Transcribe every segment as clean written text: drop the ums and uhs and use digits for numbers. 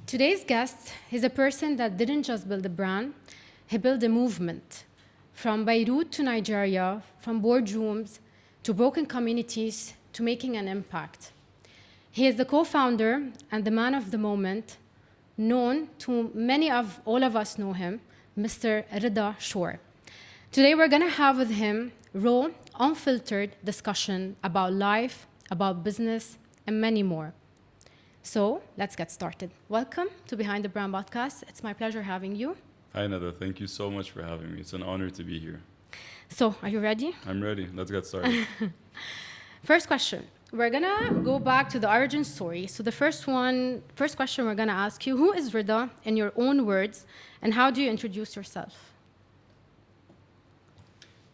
Today's guest is a person that didn't just build a brand, he built a movement. From Beirut to Nigeria, from boardrooms to broken communities to making an impact. He is the co-founder and the man of the moment, known to many of all of us know him, Mr. Reda Shour. Today we're going to have with him raw, unfiltered discussion about life, about business, and many more. So let's get started. Welcome to Behind the Brand Podcast. It's my pleasure having you. Hi, Nada. Thank you so much for having me. It's an honor to be here. So, are you ready? I'm ready. Let's get started. First question. We're going to go back to the origin story. So the first question we're going to ask you, who is Reda in your own words, and how do you introduce yourself?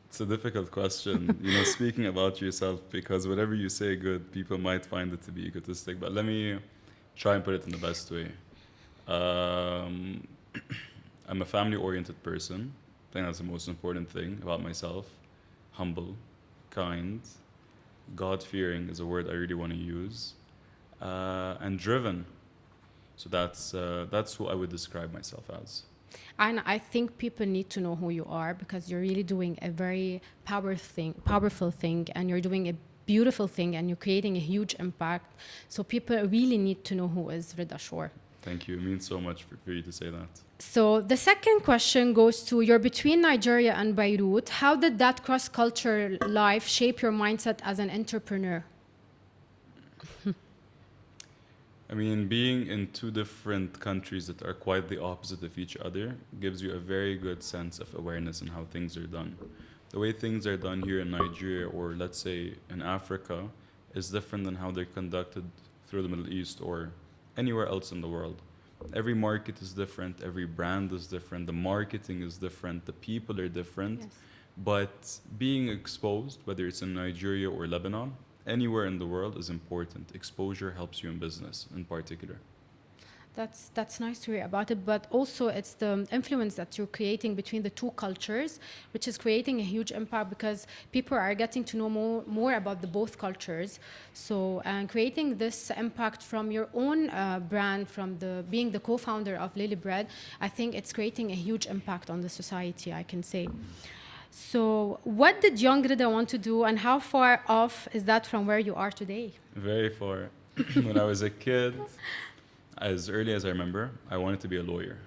It's a difficult question, speaking about yourself, because whatever you say good, people might find it to be egotistic. But let me try and put it in the best way. I'm a family-oriented person. I think that's the most important thing about myself. Humble, kind, God-fearing is a word I really want to use, and driven. So that's who I would describe myself as. And I think people need to know who you are, because you're really doing a very powerful thing, and you're doing a beautiful thing, and you're creating a huge impact. So people really need to know who is Reda Shour. Thank you. It means so much for you to say that. So the second question goes to, you're between Nigeria and Beirut. How did that cross-cultural life shape your mindset as an entrepreneur? I mean, being in two different countries that are quite the opposite of each other gives you a very good sense of awareness in how things are done. The way things are done here in Nigeria, or let's say in Africa, is different than how they're conducted through the Middle East or anywhere else in the world. Every market is different, every brand is different, the marketing is different, the people are different. Yes. But being exposed, whether it's in Nigeria or Lebanon, anywhere in the world is important. Exposure helps you in business in particular. That's nice to hear about it, but also it's the influence that you're creating between the two cultures, which is creating a huge impact, because people are getting to know more about the both cultures. So, and creating this impact from your own brand, from being the co-founder of Lili Bread, I think it's creating a huge impact on the society, I can say. So what did young Reda want to do, and how far off is that from where you are today? Very far. When I was a kid, as early as I remember, I wanted to be a lawyer.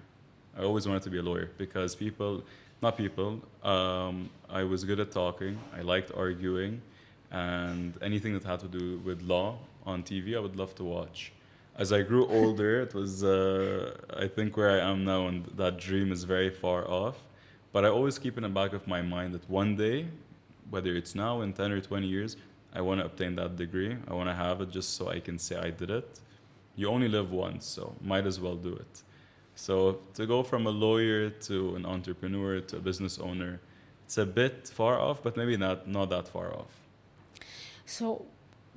I always wanted to be a lawyer because I was good at talking, I liked arguing, and anything that had to do with law on TV, I would love to watch. As I grew older, it was, I think, where I am now, and that dream is very far off. But I always keep in the back of my mind that one day, whether it's now in 10 or 20 years, I want to obtain that degree. I want to have it just so I can say I did it. You only live once, so might as well do it. So to go from a lawyer to an entrepreneur to a business owner, it's a bit far off, but maybe not that far off. So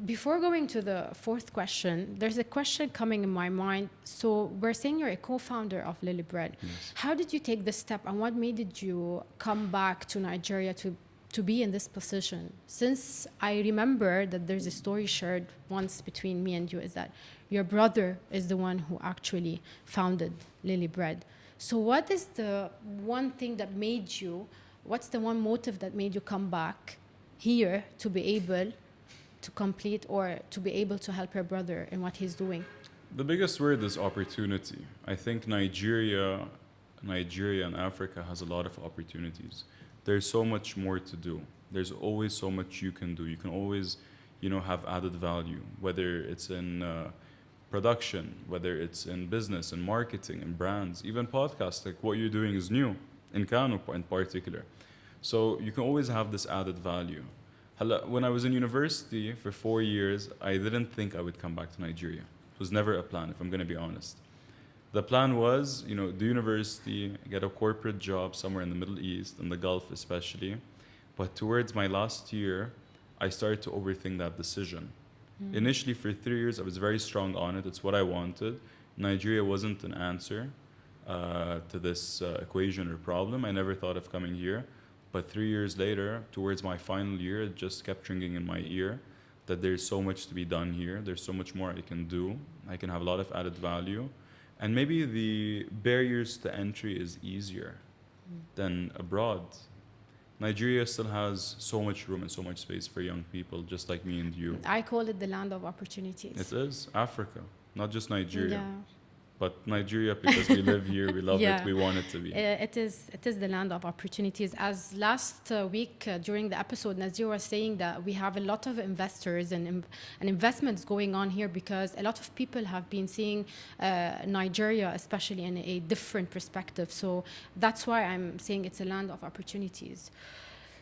before going to the fourth question, there's a question coming in my mind. So we're saying you're a co-founder of Lili Bread. Yes. How did you take this step, and what made you come back to Nigeria to be in this position? Since I remember that there's a story shared once between me and you, is that your brother is the one who actually founded Lili Bread. So what is the one thing that what's the one motive that made you come back here to be able to complete, or to be able to help your brother in what he's doing? The biggest word is opportunity. I think Nigeria and Africa has a lot of opportunities. There's so much more to do. There's always so much you can do. You can always, have added value, whether it's in production, whether it's in business and marketing and brands, even podcasts. Like what you're doing is new, in Kano in particular. So you can always have this added value. When I was in university for 4 years, I didn't think I would come back to Nigeria. It was never a plan, if I'm going to be honest. The plan was, do university, get a corporate job somewhere in the Middle East, in the Gulf especially. But towards my last year, I started to overthink that decision. Initially, for 3 years, I was very strong on it. It's what I wanted. Nigeria wasn't an answer to this equation or problem. I never thought of coming here. But 3 years later, towards my final year, it just kept ringing in my ear that there's so much to be done here. There's so much more I can do. I can have a lot of added value. And maybe the barriers to entry is easier than abroad. Nigeria still has so much room and so much space for young people, just like me and you. I call it the land of opportunities. It is Africa, not just Nigeria. Yeah. But Nigeria, because we live here, we love it, we want it to be. It is the land of opportunities. As last week during the episode, Nazir was saying that we have a lot of investors and investments going on here because a lot of people have been seeing Nigeria, especially in a different perspective. So that's why I'm saying it's a land of opportunities.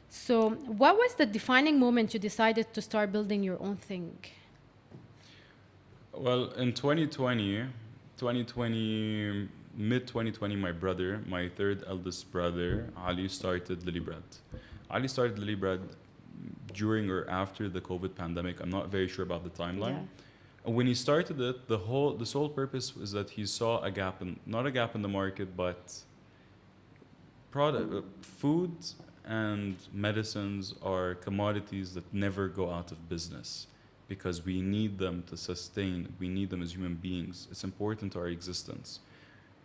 So what was the defining moment you decided to start building your own thing? Well, in 2020, mid-2020, my third eldest brother, Ali, started Lili Bread. Ali started Lili Bread during or after the COVID pandemic. I'm not very sure about the timeline. Yeah. When he started it, the sole purpose was that he saw a gap not a gap in the market, but food and medicines are commodities that never go out of business, because we need them to sustain, we need them as human beings. It's important to our existence.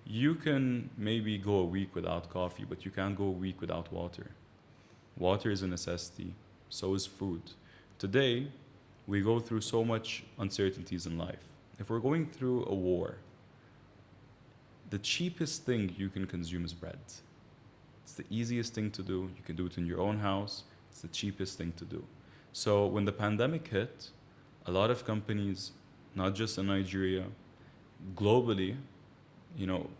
You can maybe go a week without coffee, but you can't go a week without water. Water is a necessity, so is food. Today, we go through so much uncertainties in life. If we're going through a war, the cheapest thing you can consume is bread. It's the easiest thing to do. You can do it in your own house. It's the cheapest thing to do. So when the pandemic hit, a lot of companies, not just in Nigeria, globally,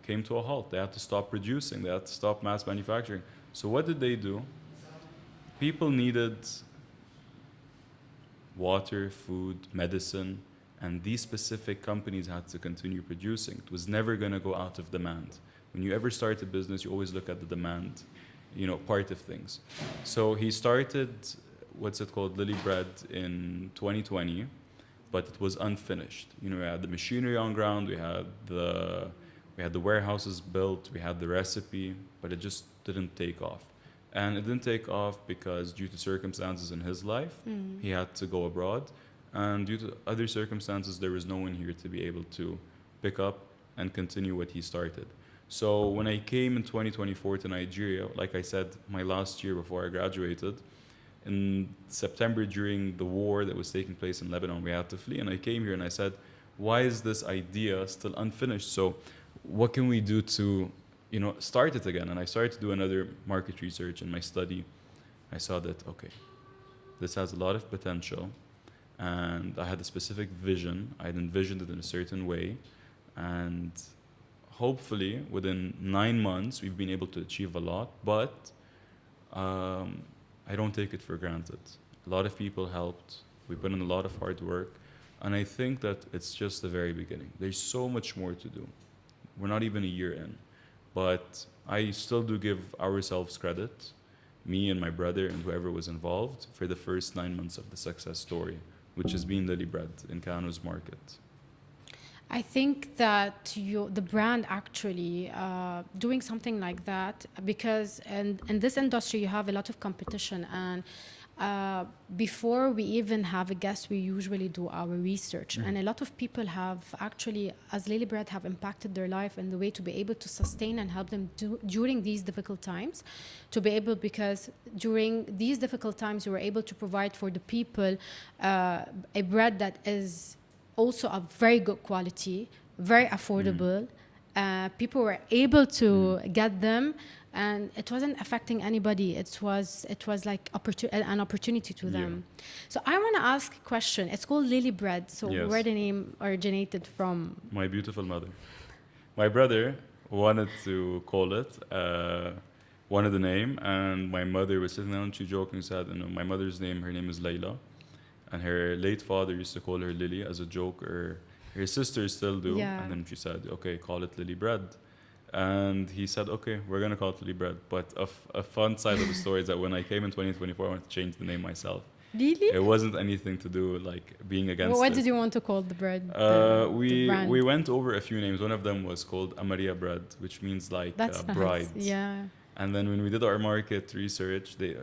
came to a halt. They had to stop producing. They had to stop mass manufacturing. So what did they do? People needed water, food, medicine, and these specific companies had to continue producing. It was never going to go out of demand. When you ever start a business, you always look at the demand, part of things. So he started Lili Bread in 2020, but it was unfinished. We had the machinery on ground, we had the warehouses built, we had the recipe, but it just didn't take off. And it didn't take off because due to circumstances in his life, he had to go abroad. And due to other circumstances, there was no one here to be able to pick up and continue what he started. So when I came in 2024 to Nigeria, like I said, my last year before I graduated, in September during the war that was taking place in Lebanon, we had to flee. And I came here and I said, why is this idea still unfinished? So what can we do to, start it again? And I started to do another market research in my study. I saw that, okay, this has a lot of potential. And I had a specific vision. I had envisioned it in a certain way. And hopefully within 9 months, we've been able to achieve a lot. But I don't take it for granted. A lot of people helped. We put in a lot of hard work. And I think that it's just the very beginning. There's so much more to do. We're not even a year in. But I still do give ourselves credit, me and my brother and whoever was involved, for the first 9 months of the success story, which has been Lili Bread in Kano's market. I think that the brand actually doing something like that, because in this industry you have a lot of competition, and before we even have a guest, we usually do our research. And a lot of people have actually, as Lili Bread, have impacted their life in the way to be able to sustain and help them during these difficult times, because during these difficult times we were able to provide for the people a bread that is also of very good quality, very affordable. People were able to get them, and it wasn't affecting anybody. It was like an opportunity to them. So I want to ask a question. It's called Lili Bread. So where the name originated from? My beautiful mother. My brother wanted to call it, wanted the name, and my mother was sitting down and she jokingly said, my mother's name, her name is Layla. And her late father used to call her Lily as a joke, or her sisters still do. Yeah. And then she said, okay, call it Lili Bread. And he said, okay, we're going to call it Lili Bread. But a fun side of the story is that when I came in 2024, I wanted to change the name myself. Really? It wasn't anything to do like being against what it. Did you want to call the bread? We went over a few names. One of them was called Amaria Bread, which means like bride. Nice. Yeah. And then when we did our market research, they,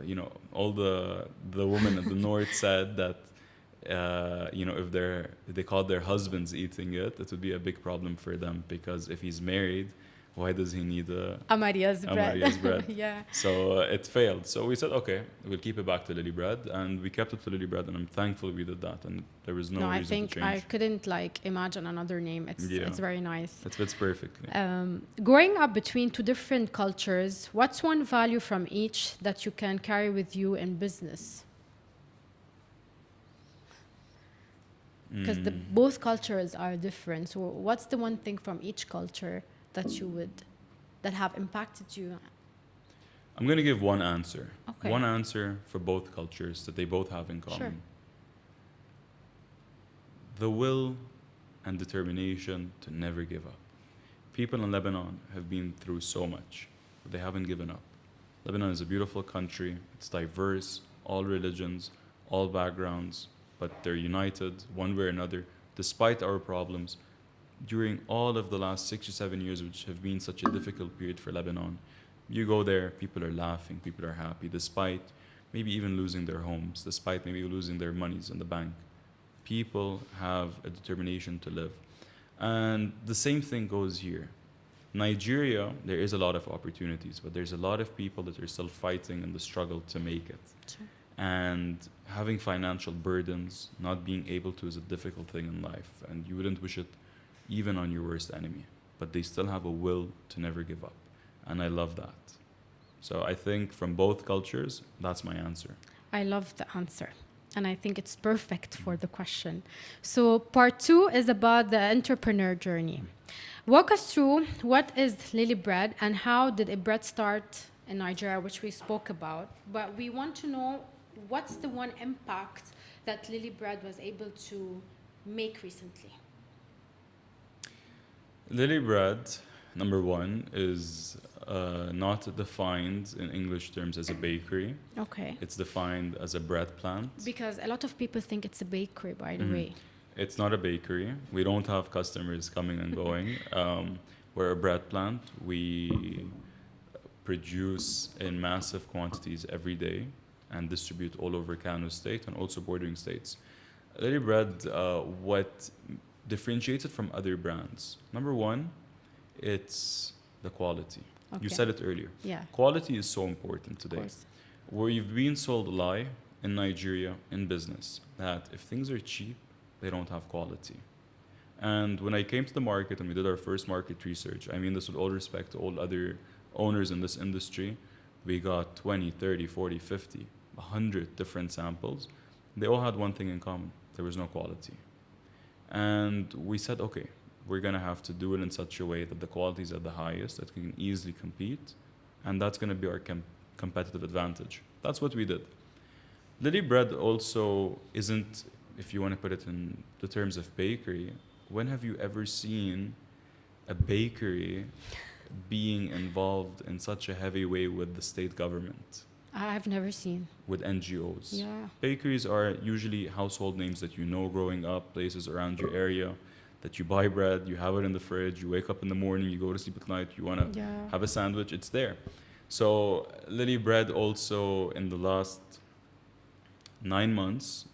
all the women in the north said that if they caught their husbands eating it, it would be a big problem for them, because if he's married, why does he need Amaria's bread. Amaria's bread? Yeah. So it failed. So we said, okay, we'll keep it back to Lili Bread, and we kept it to Lili Bread, and I'm thankful we did that, and there was no No, I reason think to change. I couldn't imagine another name. It's very nice. It fits perfectly. Growing up between two different cultures, what's one value from each that you can carry with you in business? Because both cultures are different. So what's the one thing from each culture that have impacted you? I'm going to give one answer. Okay. One answer for both cultures that they both have in common. Sure. The will and determination to never give up. People in Lebanon have been through so much, but they haven't given up. Lebanon is a beautiful country. It's diverse, all religions, all backgrounds, but they're united one way or another, despite our problems. During all of the last 6 or 7 years, which have been such a difficult period for Lebanon, you go there, people are laughing, people are happy, despite maybe even losing their homes, despite maybe losing their monies in the bank. People have a determination to live. And the same thing goes here. Nigeria, there is a lot of opportunities, but there's a lot of people that are still fighting in the struggle to make it. Sure. And having financial burdens, not being able to, is a difficult thing in life, and you wouldn't wish it even on your worst enemy, but they still have a will to never give up, and I love that. So I think from both cultures, that's my answer. I love the answer, and I think it's perfect for the question. So part 2 is about the entrepreneur journey. Walk us through what is Lili Bread and how did a bread start in Nigeria, which we spoke about, but we want to know what's the one impact that Lili Bread was able to make recently. Lili Bread, number one, is not defined in English terms as a bakery. Okay. It's defined as a bread plant. Because a lot of people think it's a bakery, by the way. It's not a bakery. We don't have customers coming and going. We're a bread plant. We produce in massive quantities every day and distribute all over Kano State and also bordering states. Lili Bread, what differentiates it from other brands? Number one, it's the quality. Okay. You said it earlier. Yeah. Quality is so important Of today. course. Where you've been sold a lie in Nigeria in business that if things are cheap, they don't have quality. And when I came to the market and we did our first market research, I mean this with all respect to all other owners in this industry, we got 20, 30, 40, 50, 100 different samples. They all had one thing in common. There was no quality. And we said, okay, we're going to have to do it in such a way that the quality is at the highest, that we can easily compete, and that's going to be our competitive advantage. That's what we did. Lili Bread also isn't, if you want to put it in the terms of bakery, when have you ever seen a bakery being involved in such a heavy way with the state government? I've never seen. With NGOs. Yeah. Bakeries are usually household names that you know growing up, places around your area, that you buy bread, you have it in the fridge, you wake up in the morning, you go to sleep at night, you want to have a sandwich, it's there. So Lili Bread also, in the last 9 months,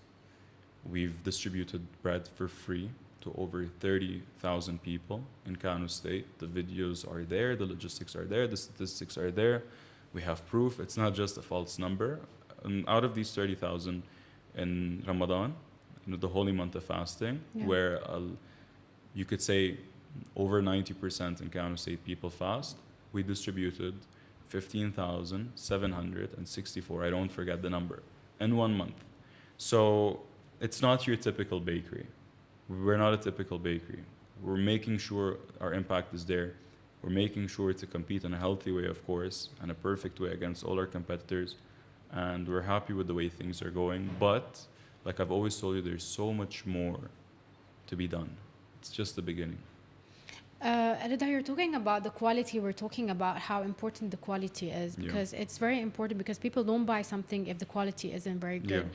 we've distributed bread for free to over 30,000 people in Kano State. The videos are there, the logistics are there, the statistics are there. We have proof. It's not just a false number. And out of these 30,000 in Ramadan, the holy month of fasting, where you could say over 90% in Kano State people fast, we distributed 15,764, I don't forget the number, in 1 month. So it's not your typical bakery. We're not a typical bakery. We're making sure our impact is there. We're making sure to compete in a healthy way, of course, and a perfect way against all our competitors. And we're happy with the way things are going. But, like I've always told you, there's so much more to be done. It's just the beginning. Reda, you're talking about the quality. We're talking about how important the quality is, because it's very important, because people don't buy something if the quality isn't very good.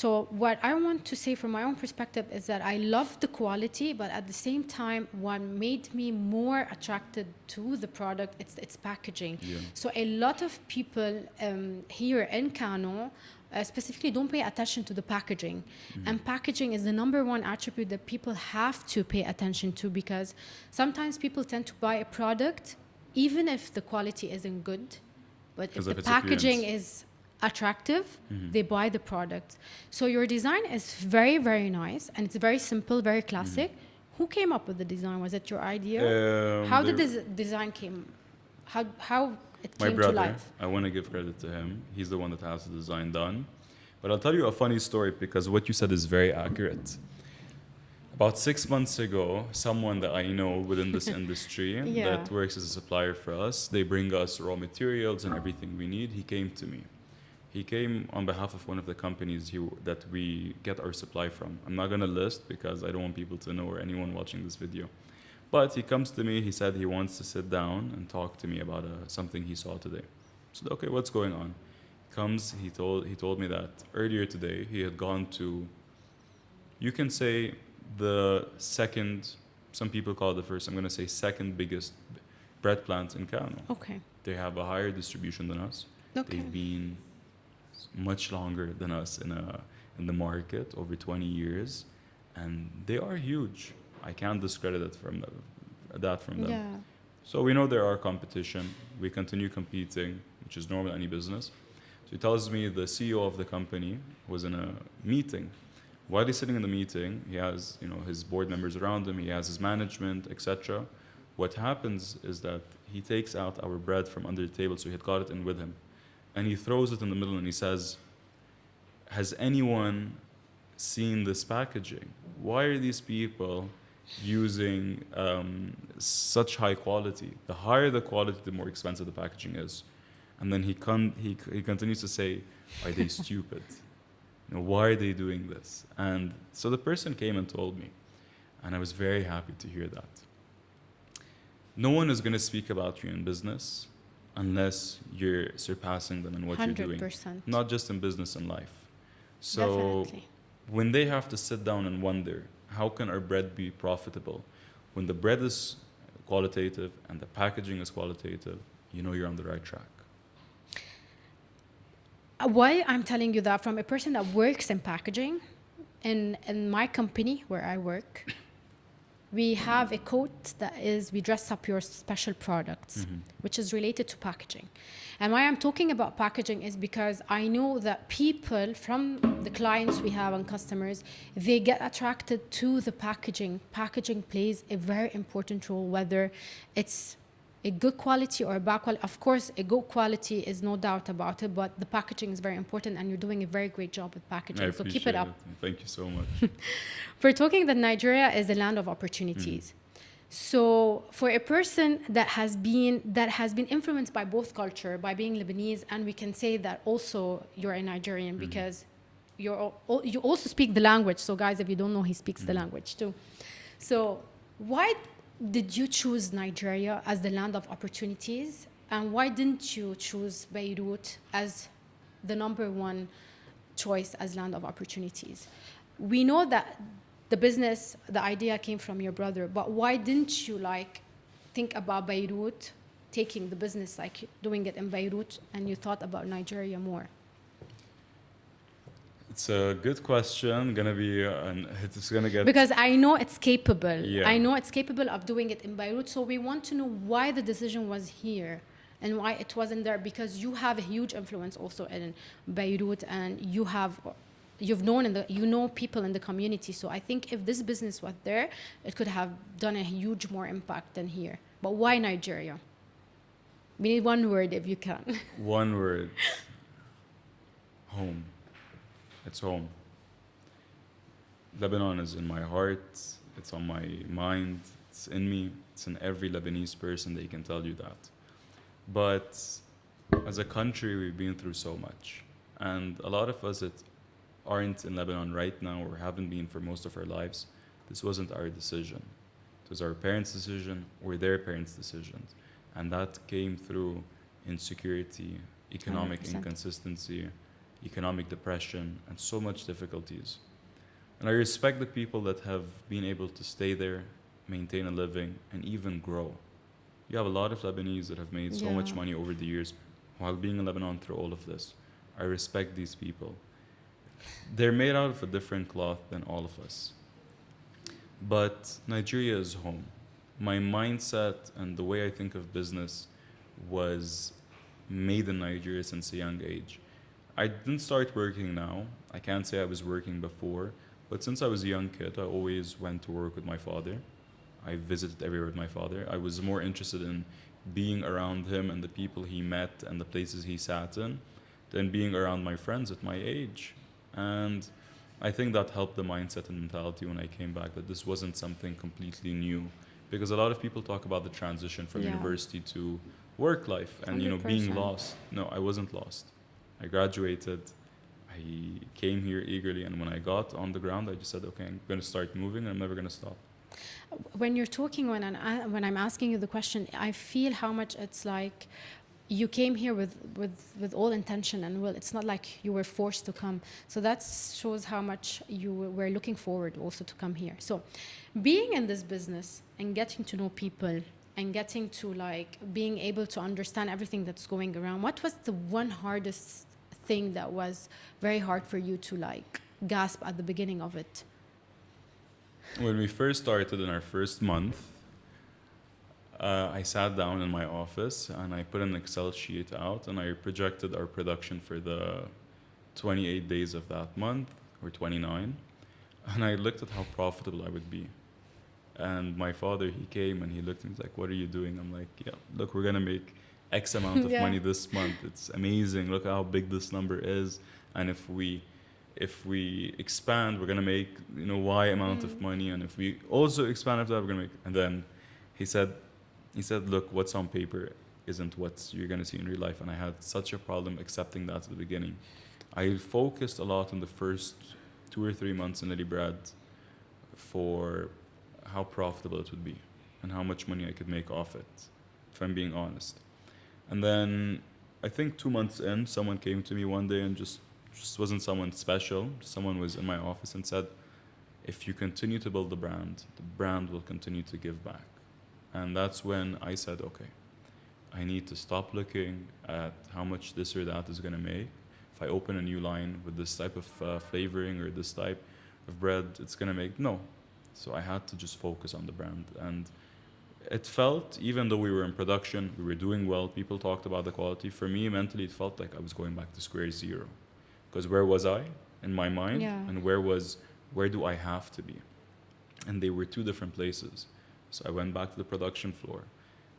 So what I want to say from my own perspective is that I love the quality, but at the same time, what made me more attracted to the product, it's its packaging. Yeah. So a lot of people here in Kano specifically don't pay attention to the packaging. And packaging is the number one attribute that people have to pay attention to, because sometimes people tend to buy a product even if the quality isn't good, but if Because the of its packaging appearance. is attractive, they buy the product. So your design is very, very nice, and it's very simple, very classic. Who came up with the design? Was it your idea? How did this design came? How it My came brother, to life? I want to give credit to him. He's the one that has the design done. But I'll tell you a funny story because what you said is very accurate. About 6 months ago, someone that I know within this industry Yeah. that works as a supplier for us, they bring us raw materials and everything we need. He came to me. He came on behalf of one of the companies that we get our supply from. I'm not going to list because I don't want people to know or anyone watching this video. But he comes to me, he said he wants to sit down and talk to me about something he saw today. I said, okay, what's going on? He told me that earlier today he had gone to, you can say the second, some people call it the first, I'm going to say second biggest bread plant in Kano. Okay. They have a higher distribution than us. Okay. They've been much longer than us in the market, over 20 years, and they are huge. I can't discredit it from them. Yeah. So we know there are competition. We continue competing, which is normal in any business. So he tells me the CEO of the company was in a meeting. While he's sitting in the meeting, he has his board members around him, he has his management, etc. What happens is that he takes out our bread from under the table, so he had got it in with him, and he throws it in the middle and he says, has anyone seen this packaging? Why are these people using such high quality? The higher the quality, the more expensive the packaging is. And then he continues to say, are they stupid? Why are they doing this? And so the person came and told me, and I was very happy to hear that. No one is going to speak about you in business unless you're surpassing them in what you're doing. 100%. Not just in business and life. So Definitely. when they have to sit down and wonder, how can our bread be profitable? When the bread is qualitative and the packaging is qualitative, you're on the right track. Why I'm telling you that from a person that works in packaging, in my company where I work, we have a quote that is, we dress up your special products, which is related to packaging. And why I'm talking about packaging is because I know that people from the clients we have and customers, they get attracted to the packaging. Packaging plays a very important role, whether it's a good quality or a bad quality. Of course, a good quality is no doubt about it, but the packaging is very important, and you're doing a very great job with packaging. So keep it up. Thank you so much. We're talking that Nigeria is a land of opportunities. So for a person that has been influenced by both culture, by being Lebanese, and we can say that also you're a Nigerian because you also speak the language. So guys, if you don't know, he speaks the language too. So why did you choose Nigeria as the land of opportunities, and why didn't you choose Beirut as the number one choice as land of opportunities? We know that the idea came from your brother, but why didn't you think about Beirut, taking the business, doing it in Beirut, and you thought about Nigeria more? It's a good question. It's gonna get, because I know it's capable. Yeah. I know it's capable of doing it in Beirut. So we want to know why the decision was here and why it wasn't there, because you have a huge influence also in Beirut, and you've known people in the community. So I think if this business was there, it could have done a huge more impact than here. But why Nigeria? We need one word if you can. one word. Home. It's home. Lebanon is in my heart. It's on my mind. It's in me. It's in every Lebanese person. They can tell you that. But as a country, we've been through so much. And a lot of us that aren't in Lebanon right now or haven't been for most of our lives, this wasn't our decision. It was our parents' decision or their parents' decisions. And that came through insecurity, economic 100%. inconsistency, economic depression, and so much difficulties. And I respect the people that have been able to stay there, maintain a living, and even grow. You have a lot of Lebanese that have made so much money over the years while being in Lebanon through all of this. I respect these people. They're made out of a different cloth than all of us. But Nigeria is home. My mindset and the way I think of business was made in Nigeria since a young age. I didn't start working now. I can't say I was working before. But since I was a young kid, I always went to work with my father. I visited everywhere with my father. I was more interested in being around him and the people he met and the places he sat in than being around my friends at my age. And I think that helped the mindset and mentality when I came back, that this wasn't something completely new. Because a lot of people talk about the transition from university to work life and, you know, being 100%. lost. No, I wasn't lost. I graduated. I came here eagerly, and when I got on the ground, I just said, okay, I'm going to start moving, and I'm never going to stop. When you're talking, when I'm asking you the question, I feel how much it's like you came here with all intention and will. It's not like you were forced to come. So that shows how much you were looking forward also to come here. So being in this business and getting to know people and getting to like being able to understand everything that's going around, what was the one hardest thing that was very hard for you to like grasp at the beginning of it? When we first started in our first month, I sat down in my office and I put an Excel sheet out and I projected our production for the 28 days of that month, or 29. And I looked at how profitable I would be. And my father, he came and he looked and he's like, what are you doing? I'm like, yeah, look, we're going to make X amount of money this month. It's amazing. Look how big this number is. And if we expand, we're going to make, you know, Y amount of money. And if we also expand after that, we're going to make. And then he said, look, what's on paper isn't what you're going to see in real life. And I had such a problem accepting that at the beginning. I focused a lot in the first 2 or 3 months in Lili Bread for how profitable it would be and how much money I could make off it, if I'm being honest. And then I think 2 months in, someone came to me one day and just wasn't someone special. Someone was in my office and said, if you continue to build the brand will continue to give back. And that's when I said, okay, I need to stop looking at how much this or that is going to make. If I open a new line with this type of flavoring or this type of bread, it's going to make, no. So I had to just focus on the brand. And it felt, even though we were in production, we were doing well, people talked about the quality. For me, mentally, it felt like I was going back to square zero. Because where was I in my mind? And where do I have to be? And they were two different places. So I went back to the production floor.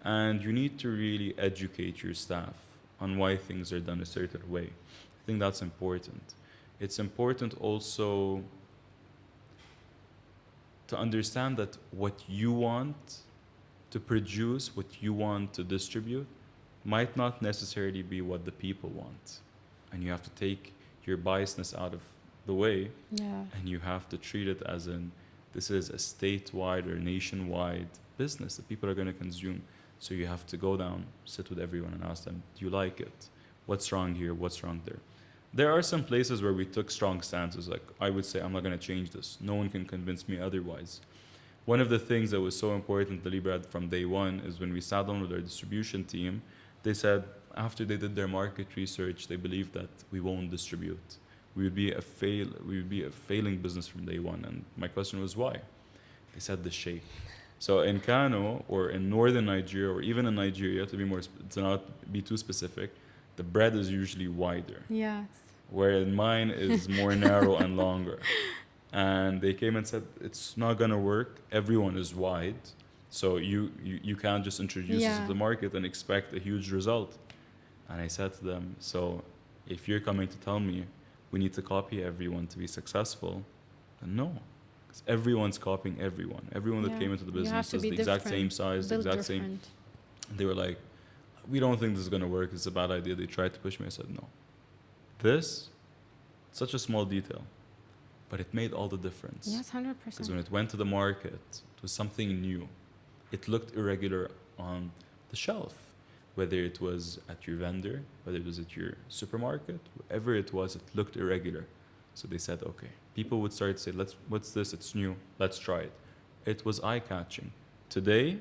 And you need to really educate your staff on why things are done a certain way. I think that's important. It's important also to understand that what you want to produce, what you want to distribute, might not necessarily be what the people want. And you have to take your biasness out of the way, and you have to treat it as in, this is a statewide or nationwide business that people are going to consume. So you have to go down, sit with everyone and ask them, do you like it? What's wrong here? What's wrong there? There are some places where we took strong stances, like I would say, I'm not going to change this. No one can convince me otherwise. One of the things that was so important to Lili Bread from day one is when we sat down with our distribution team, they said after they did their market research, they believed that we won't distribute. We would be a failing business from day one. And my question was why? They said the shape. So in Kano or in northern Nigeria or even in Nigeria, to not be too specific, the bread is usually wider. Yes. Where mine is more narrow and longer. And they came and said, it's not going to work. Everyone is wide. So you can't just introduce this to the market and expect a huge result. And I said to them, so if you're coming to tell me we need to copy everyone to be successful, then no. Because everyone's copying everyone. Everyone that came into the business is the exact same size, the exact same. They were like, we don't think this is going to work. It's a bad idea. They tried to push me. I said, no. This, such a small detail, but it made all the difference. Yes, 100%. Because when it went to the market, it was something new. It looked irregular on the shelf. whether it was at your vendor, whether it was at your supermarket, wherever it was, it looked irregular. So they said, okay. People would start to say, what's this? It's new. Let's try it. It was eye-catching. Today,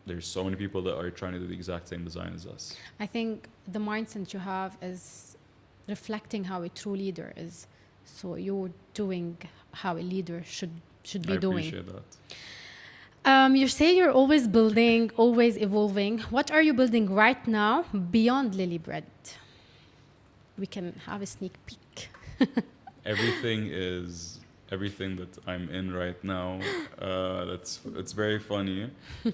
there's so many people that are trying to do the exact same design as us. I think the mindset you have is reflecting how a true leader is. So you're doing how a leader should be doing. I appreciate that. You say you're always building, always evolving. What are you building right now beyond Lili Bread? We can have a sneak peek. Everything that I'm in right now, it's very funny,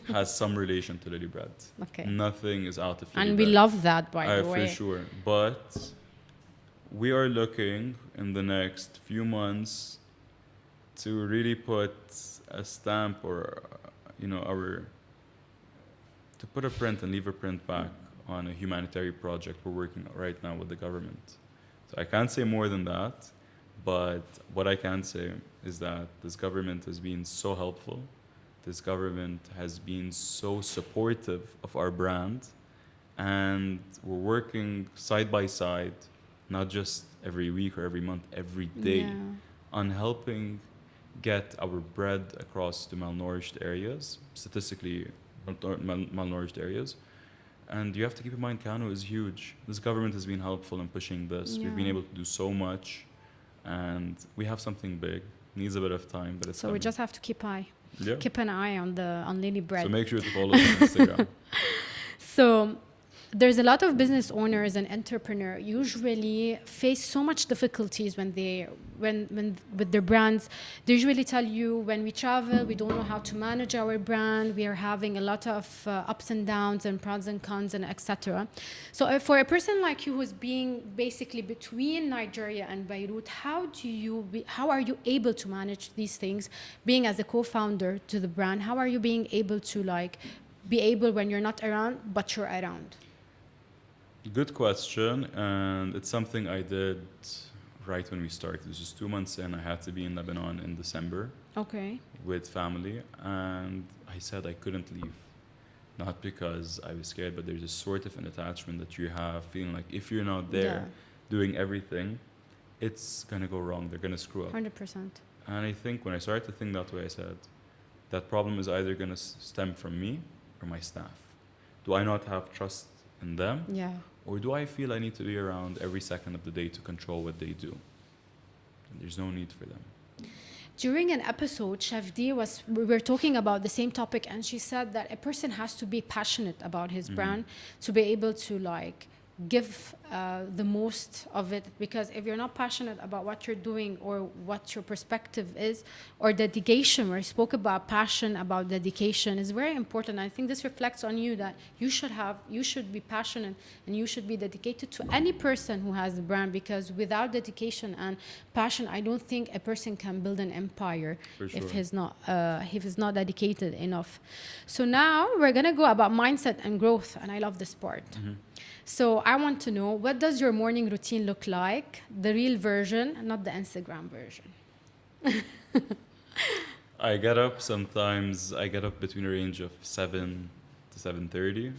has some relation to Lili Bread. Okay. Nothing is out of Lili Bread. And we love that, by the way. For sure. But we are looking in the next few months to really put a stamp or, to put a print and leave a print back on a humanitarian project we're working on right now with the government. So I can't say more than that, but what I can say is that this government has been so helpful. This government has been so supportive of our brand, and we're working side by side, not just every week or every month, every day, on helping get our bread across to malnourished areas, statistically malnourished areas. And you have to keep in mind, Kano is huge. This government has been helpful in pushing this. We've been able to do so much, and we have something big. Needs a bit of time, but it's so coming. We just have to keep an eye on Lili Bread. So make sure to follow us on Instagram. So there's a lot of business owners and entrepreneurs usually face so much difficulties when with their brands. They usually tell you, when we travel, we don't know how to manage our brand. We are having a lot of ups and downs and pros and cons and etc. So for a person like you who's being basically between Nigeria and Beirut, how are you able to manage these things? Being as a co-founder to the brand, how are you being able to be able when you're not around, but you're around? Good question, and it's something I did right when we started. It was just 2 months in. I had to be in Lebanon in December. Okay. With family, and I said I couldn't leave. Not because I was scared, but there's a sort of an attachment that you have, feeling like if you're not there doing everything, it's going to go wrong. They're going to screw up. 100%. And I think when I started to think that way, I said, that problem is either going to stem from me or my staff. Do I not have trust in them? Yeah. Or do I feel I need to be around every second of the day to control what they do? And there's no need for them. During an episode, Chef D we were talking about the same topic, and she said that a person has to be passionate about his brand to be able to give the most of it, because if you're not passionate about what you're doing or what your perspective is, or dedication, where I spoke about passion, about dedication, is very important. I think this reflects on you, that you should be passionate and you should be dedicated to any person who has the brand, because without dedication and passion, I don't think a person can build an empire if he's not dedicated enough. So now we're gonna go about mindset and growth, and I love this part. So I want to know, what does your morning routine look like? The real version, not the Instagram version. I get up between a range of 7 to 7:30.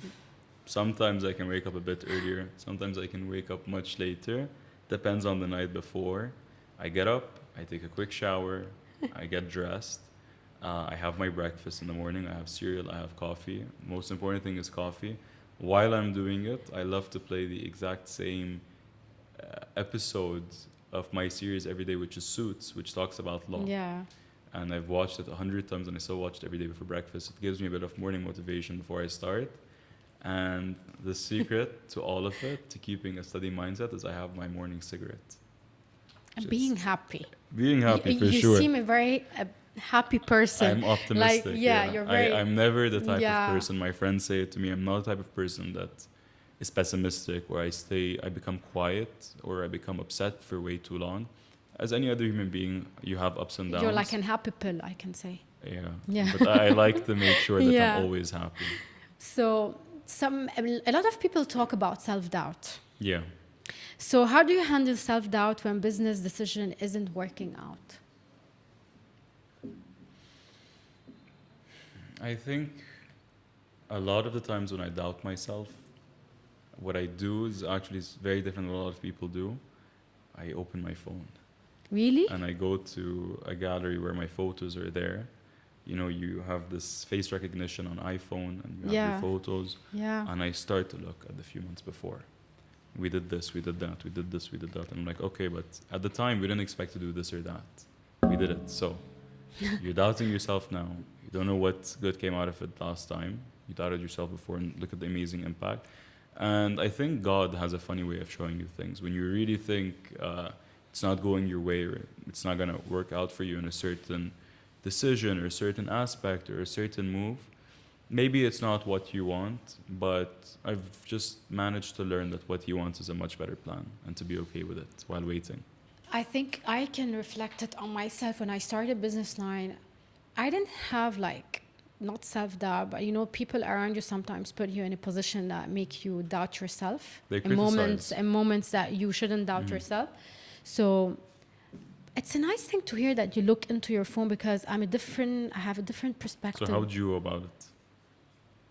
Sometimes I can wake up a bit earlier. Sometimes I can wake up much later. Depends on the night before. I get up, I take a quick shower, I get dressed. I have my breakfast in the morning. I have cereal, I have coffee. Most important thing is coffee. While I'm doing it, I love to play the exact same episode of my series every day, which is Suits, which talks about law. Yeah. And I've watched it 100 times, and I still watch it every day before breakfast. It gives me a bit of morning motivation before I start. And the secret to all of it, to keeping a steady mindset, is I have my morning cigarette. And being happy. Being happy, for you sure. You seem a very happy person. I'm optimistic. You're very... I'm never the type of person, my friends say it to me, I'm not the type of person that is pessimistic, where I become quiet, or I become upset for way too long. As any other human being, you have ups and downs. You're like an happy pill, I can say. Yeah. But I like to make sure that I'm always happy. So a lot of people talk about self-doubt. Yeah. So how do you handle self-doubt when business decision isn't working out? I think a lot of the times when I doubt myself, what I do is actually very different than what a lot of people do. I open my phone Really? and I go to a gallery where my photos are there. You know, you have this face recognition on iPhone and you have Yeah. your photos. Yeah. And I start to look at the few months before. We did this, we did that, we did this, we did that. And I'm like, okay, but at the time we didn't expect to do this or that. We did it. So you're doubting yourself now. You don't know what good came out of it last time. You doubted yourself before, and look at the amazing impact. And I think God has a funny way of showing you things. When you really think it's not going your way or it's not going to work out for you in a certain decision or a certain aspect or a certain move, maybe it's not what you want, but I've just managed to learn that what he wants is a much better plan and to be okay with it while waiting. I think I can reflect it on myself. When I started Businessline, I didn't have like, not self-doubt, but you know, people around you sometimes put you in a position that make you doubt yourself. They in moments that you shouldn't doubt yourself. So it's a nice thing to hear that you look into your phone, because I have a different perspective. So how would you go about it?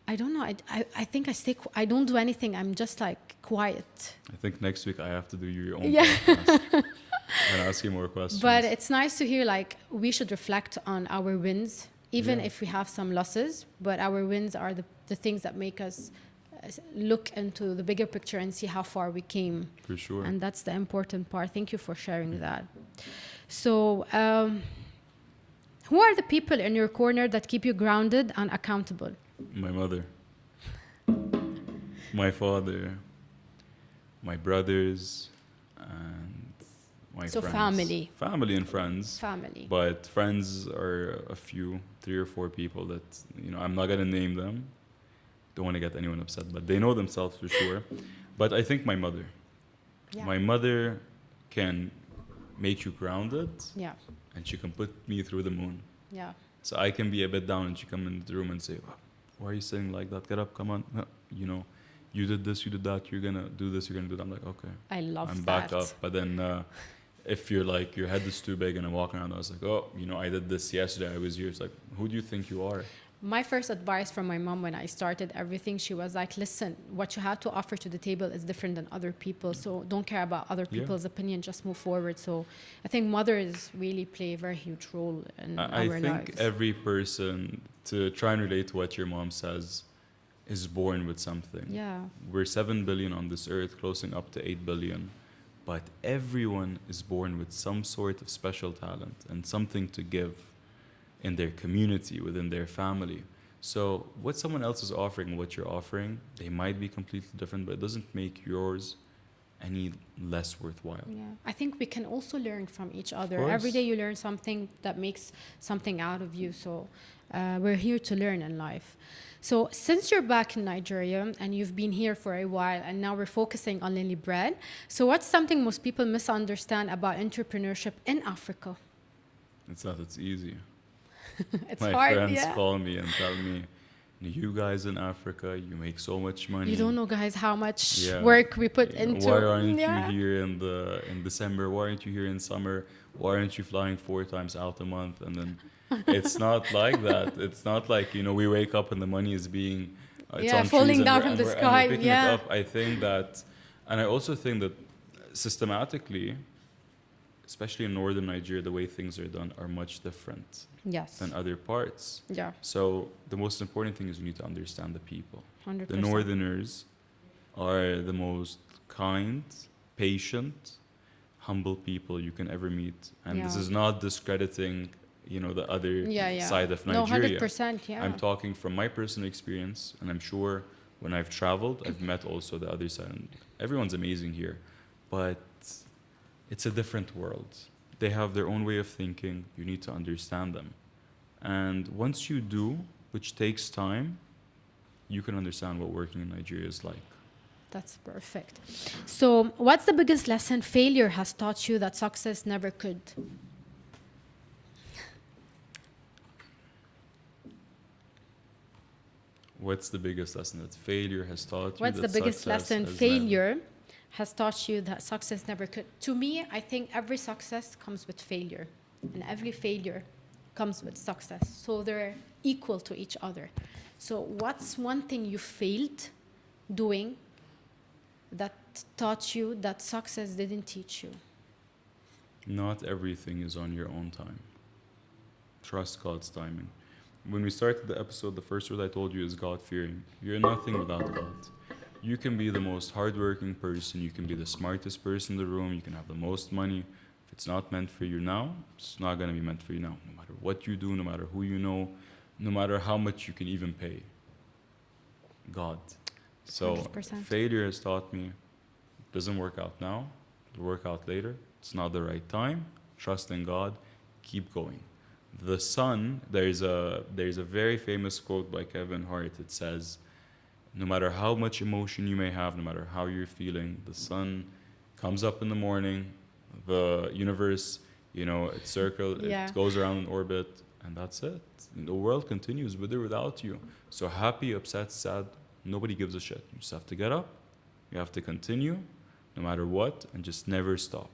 I don't know. I think I don't do anything. I'm just like quiet. I think next week I have to do your own Yeah. podcast and ask you more questions. But it's nice to hear like we should reflect on our wins, even if we have some losses. But our wins are the things that make us look into the bigger picture and see how far we came. For sure. And that's the important part. Thank you for sharing that. So, who are the people in your corner that keep you grounded and accountable? My mother, my father, my brothers, and my So friends. Family and friends. Family. But friends are a few, 3 or 4 people that, you know, I'm not going to name them. Don't want to get anyone upset, but they know themselves for sure. But I think my mother. Yeah. My mother can make you grounded, Yeah. and she can put me through the moon. Yeah. So I can be a bit down and she come in the room and say, why are you saying like that? Get up, come on. You know, you did this, you did that, you're going to do this, you're going to do that. I'm like, okay. I love I'm that. back up. But then if you're like, your head is too big and I'm walking around, I was like, oh, you know, I did this yesterday, I was here. It's like, who do you think you are? My first advice from my mom when I started everything, she was like, listen, what you have to offer to the table is different than other people. So don't care about other people's opinion, just move forward. So I think mothers really play a very huge role in our lives. I think every person, to try and relate to what your mom says, is born with something. Yeah. We're 7 billion on this earth, closing up to 8 billion. But everyone is born with some sort of special talent and something to give in their community, within their family. So what someone else is offering, what you're offering, they might be completely different, but it doesn't make yours any less worthwhile. Yeah. I think we can also learn from each other. course. Every day you learn something that makes something out of you. So we're here to learn in life. So since you're back in Nigeria and you've been here for a while and now we're focusing on Lili Bread, so what's something most people misunderstand about entrepreneurship in Africa? It's not, it's easy. It's My hard, friends yeah. call me and tell me, you guys in Africa, you make so much money. You don't know, guys, how much Yeah. work we put You know, into. why aren't Yeah. you here in December? Why aren't you here in summer? Why aren't you flying 4 times out a month? And then it's not like that. It's not like, you know, we wake up and the money is being it's Yeah, on falling trees down and from the we're sky, picking yeah. it up. I think that, and I also think that systematically, especially in northern Nigeria, the way things are done are much different Yes. than other parts. Yeah. So the most important thing is you need to understand the people. 100%. The northerners are the most kind, patient, humble people you can ever meet. And this Yeah. is not discrediting, you know, the other Yeah. side of No, Nigeria. 100%. Yeah. I'm talking from my personal experience, and I'm sure when I've traveled, I've met also the other side. And everyone's amazing here, but it's a different world. They have their own way of thinking. You need to understand them. And once you do, which takes time, you can understand what working in Nigeria is like. That's perfect. So, what's the biggest lesson failure has taught you that success never could? What's the biggest lesson that failure has taught you? What's the that biggest success lesson has failure has taught you that success never could? To me, I think every success comes with failure, and every failure comes with success. So they're equal to each other. So what's one thing you failed doing that taught you that success didn't teach you? Not everything is on your own time. Trust God's timing. When we started the episode, the first word I told you is God-fearing. You're nothing without God. You can be the most hardworking person, you can be the smartest person in the room, you can have the most money. If it's not meant for you now, it's not going to be meant for you now. No matter what you do, no matter who you know, no matter how much you can even pay. God. So 100%. failure has taught me, it doesn't work out now, it'll work out later. It's not the right time. Trust in God. Keep going. The sun, there's a very famous quote by Kevin Hart. It says, no matter how much emotion you may have, no matter how you're feeling, the sun comes up in the morning, the universe, it goes around in orbit, and that's it. And the world continues with or without you. So happy, upset, sad, nobody gives a shit. You just have to get up, you have to continue, no matter what, and just never stop.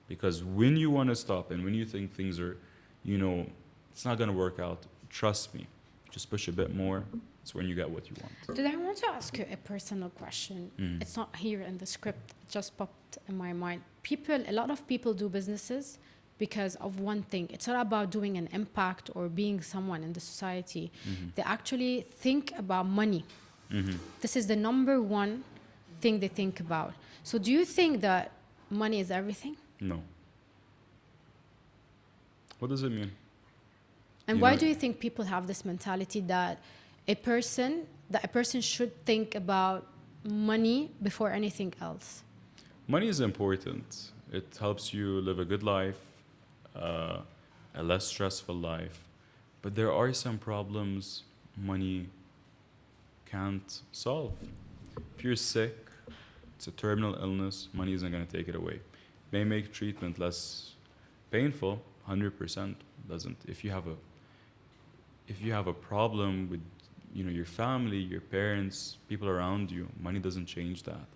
Because when you want to stop and when you think things are, it's not going to work out, trust me, just push a bit more. It's when you get what you want. Did I want to ask you a personal question? It's not here in the script, it just popped in my mind. A lot of people do businesses because of one thing. It's not about doing an impact or being someone in the society. They actually think about money. This is the number one thing they think about. So do you think that money is everything? No. What does it mean? And why do you think people have this mentality that a person should think about money before anything else? Money is important. It helps you live a good life, a less stressful life. But there are some problems money can't solve. If you're sick, it's a terminal illness, money isn't going to take it away. May make treatment less painful, 100% doesn't. If you have a problem with your family, your parents, people around you, money doesn't change that.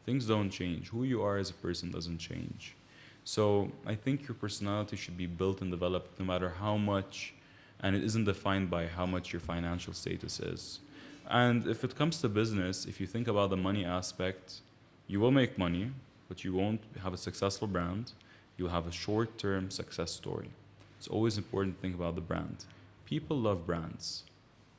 Things don't change. Who you are as a person doesn't change. So I think your personality should be built and developed no matter how much, and it isn't defined by how much your financial status is. And if it comes to business, if you think about the money aspect, you will make money, but you won't have a successful brand. You'll have a short-term success story. It's always important to think about the brand. People love brands.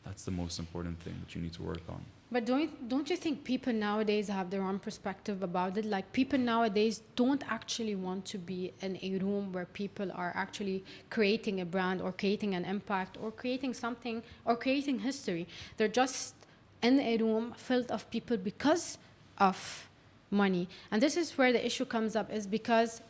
That's the most important thing that you need to work on. But don't you think people nowadays have their own perspective about it? Like, people nowadays don't actually want to be in a room where people are actually creating a brand or creating an impact or creating something or creating history. They're just in a room filled of people because of money. And this is where the issue comes up, is because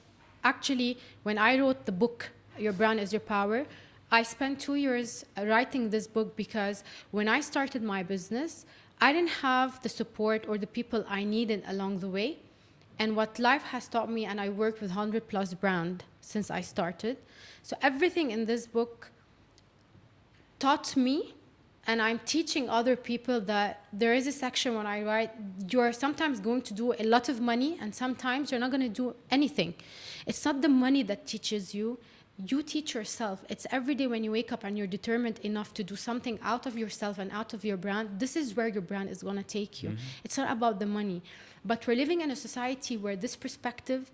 actually when I wrote the book, Your Brand is Your Power, I spent 2 years writing this book because when I started my business, I didn't have the support or the people I needed along the way. And what life has taught me, and I worked with 100+ brands since I started. So everything in this book taught me, and I'm teaching other people that there is a section when I write, you're sometimes going to do a lot of money and sometimes you're not going to do anything. It's not the money that teaches you. You teach yourself. It's every day when you wake up and you're determined enough to do something out of yourself and out of your brand. This is where your brand is going to take you. It's not about the money. But we're living in a society where this perspective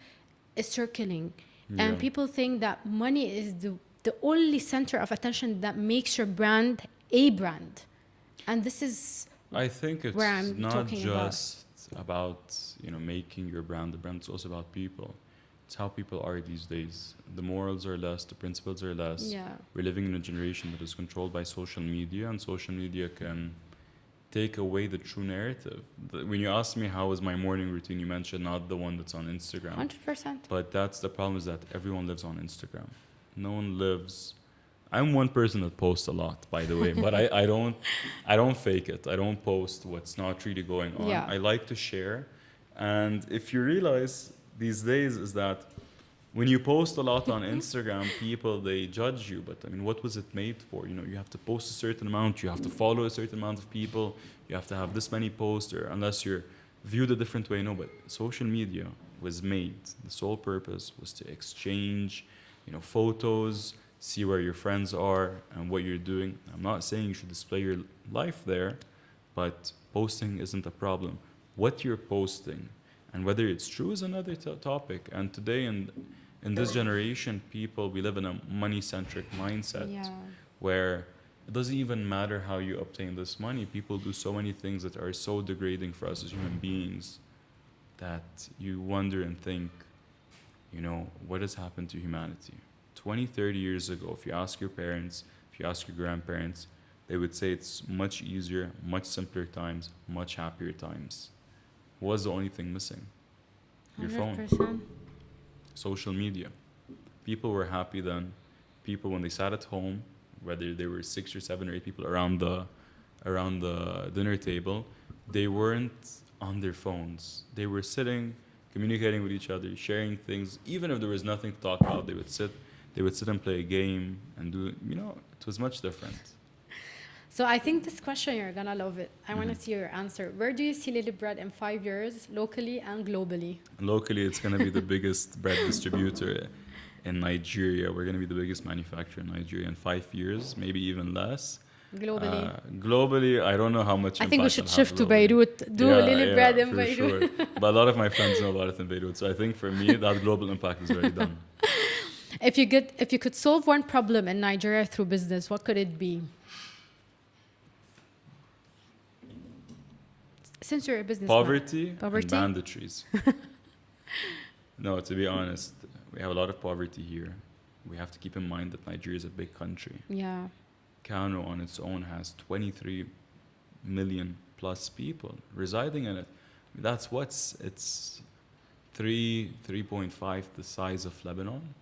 is circling. Yeah. And people think that money is the only center of attention that makes your brand a brand. And this is I think it's where I'm not talking just about making your brand the brand. It's also about people. It's how people are these days. The morals are less, the principles are less. Yeah. We're living in a generation that is controlled by social media, and social media can take away the true narrative. When you ask me how was my morning routine, you mentioned not the one that's on Instagram. 100%. But that's the problem, is that everyone lives on Instagram. No one lives. I'm one person that posts a lot, by the way, but I don't fake it. I don't post what's not really going on. Yeah. I like to share. And if you realize these days is that when you post a lot on Instagram, people, they judge you. But I mean, what was it made for? You have to post a certain amount, you have to follow a certain amount of people, you have to have this many posts, or unless you're viewed a different way. No, but social media was made. The sole purpose was to exchange, photos, see where your friends are and what you're doing. I'm not saying you should display your life there, but posting isn't a problem. What you're posting And whether it's true is another topic. And today, in this generation, we live in a money-centric mindset Yeah. where it doesn't even matter how you obtain this money. People do so many things that are so degrading for us as human beings that you wonder and think, what has happened to humanity? 20, 30 years ago, if you ask your parents, if you ask your grandparents, they would say it's much easier, much simpler times, much happier times. What was the only thing missing? Your phone. 100%. Social media. People were happy then. People, when they sat at home, whether there were 6 or 7 or 8 people around the dinner table, they weren't on their phones. They were sitting, communicating with each other, sharing things. Even if there was nothing to talk about, they would sit and play a game and do. It was much different. So I think this question, you're gonna love it. I want to see your answer. Where do you see Lili Bread in 5 years, locally and globally? Locally, it's going to be the biggest bread distributor in Nigeria. We're going to be the biggest manufacturer in Nigeria in 5 years, maybe even less. Globally. Globally, I don't know how much. I think we impact should it'll have shift to globally. Beirut, do Lili Bread in for Beirut. Sure. But a lot of my friends know about it in Beirut. So I think for me, that global impact is already done. If you could solve one problem in Nigeria through business, what could it be? Since you're a businessman. Poverty and banditries. No, to be honest, we have a lot of poverty here. We have to keep in mind that Nigeria is a big country. Yeah. Kano on its own has 23 million plus people residing in it. It's 3.5 the size of Lebanon.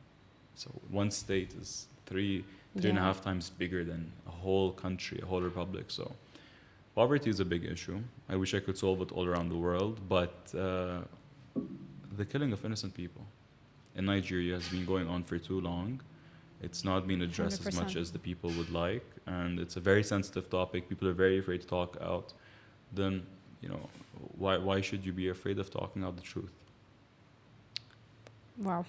So one state is three and a half times bigger than a whole country, a whole republic. So poverty is a big issue. I wish I could solve it all around the world, but the killing of innocent people in Nigeria has been going on for too long. It's not being addressed 100%. as much as the people would like, and it's a very sensitive topic. People are very afraid to talk out. Then, why should you be afraid of talking out the truth? Wow.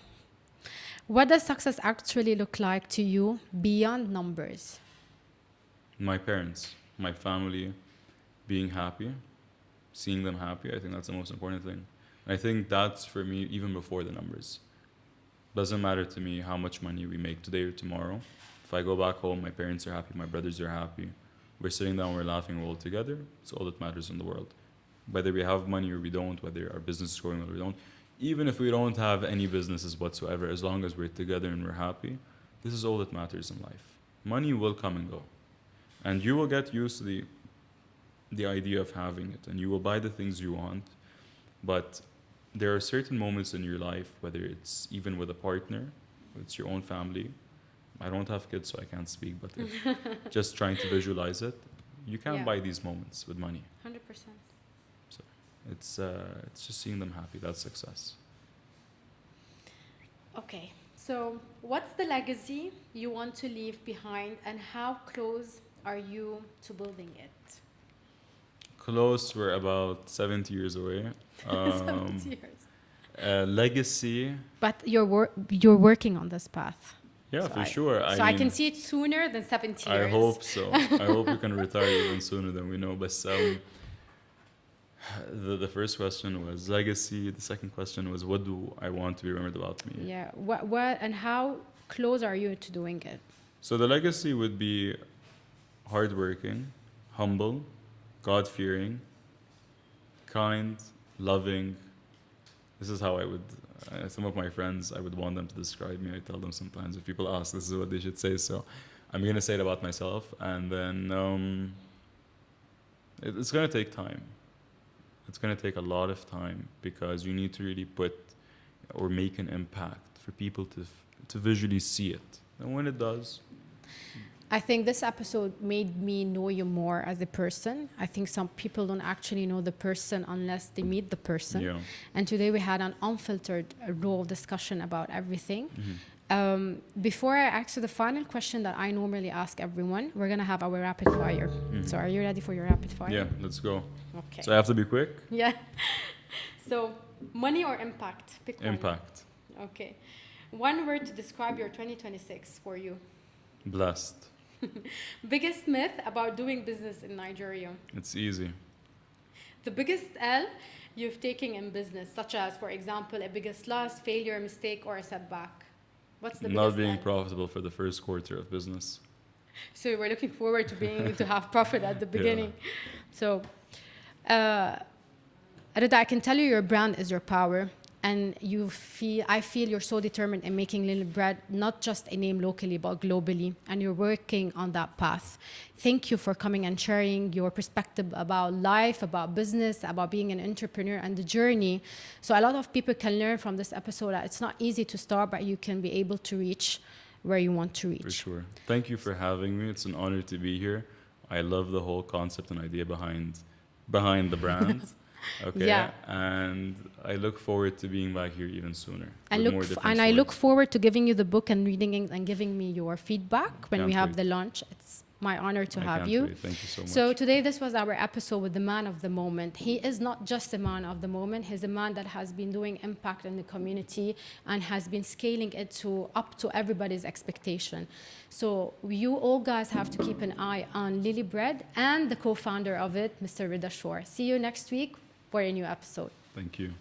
What does success actually look like to you beyond numbers? My parents, my family, being happy, seeing them happy, I think that's the most important thing. And I think that's for me even before the numbers. Doesn't matter to me how much money we make today or tomorrow. If I go back home, my parents are happy, my brothers are happy. We're sitting down, we're laughing, we're all together. It's all that matters in the world. Whether we have money or we don't, whether our business is growing or we don't. Even if we don't have any businesses whatsoever, as long as we're together and we're happy, this is all that matters in life. Money will come and go. And you will get used to the idea of having it, and you will buy the things you want. But there are certain moments in your life, whether it's even with a partner, or it's your own family. I don't have kids, so I can't speak, but just trying to visualize it, you can't buy these moments with money. 100%. So it's just seeing them happy. That's success. Okay. So what's the legacy you want to leave behind, and how close are you to building it? Close, we're about 70 years away. 70 years. Legacy. But you're working on this path. Yeah, So for sure. I can see it sooner than 70 years. I hope so. I hope we can retire even sooner than we know. But the first question was legacy. The second question was, what do I want to be remembered about me? Yeah. What and how close are you to doing it? So the legacy would be hardworking, humble, God-fearing, kind, loving. This is how I would, some of my friends, I would want them to describe me. I tell them sometimes, if people ask, this is what they should say. So I'm going to say it about myself. And then it's going to take time. It's going to take a lot of time, because you need to really put or make an impact for people to visually see it. And when it does, I think this episode made me know you more as a person. I think some people don't actually know the person unless they meet the person. yeah. And today we had an unfiltered raw discussion about everything. Before I ask you the final question that I normally ask everyone, we're going to have our rapid fire. So are you ready for your rapid fire? Yeah, let's go. Okay. So I have to be quick? Yeah. So money or impact? Pick one. Impact. Okay. One word to describe your 2026 for you. Blessed. Biggest myth about doing business in Nigeria. It's easy. The biggest L you've taken in business, such as, for example, a biggest loss, failure, mistake, or a setback. What's the Not biggest being L? profitable for the first quarter of business. So we're looking forward to being to have profit at the beginning. So, Reda, I can tell you your brand is your power, and I feel you're so determined in making Lili Bread not just a name locally but globally, and you're working on that path. Thank you for coming and sharing your perspective about life, about business, about being an entrepreneur and the journey. So a lot of people can learn from this episode that it's not easy to start, but you can be able to reach where you want to reach. For sure. Thank you for having me. It's an honor to be here. I love the whole concept and idea behind the brand. Okay. Yeah. And I look forward to being back here even sooner. And I look forward to giving you the book and reading it and giving me your feedback when we have the launch. It's my honor to have you. Wait. Thank you so much. So today, this was our episode with the man of the moment. He is not just a man of the moment. He's a man that has been doing impact in the community and has been scaling it up to everybody's expectation. So you all guys have to keep an eye on Lili Bread and the co-founder of it, Mr. Reda Shour. See you next week for a new episode. Thank you.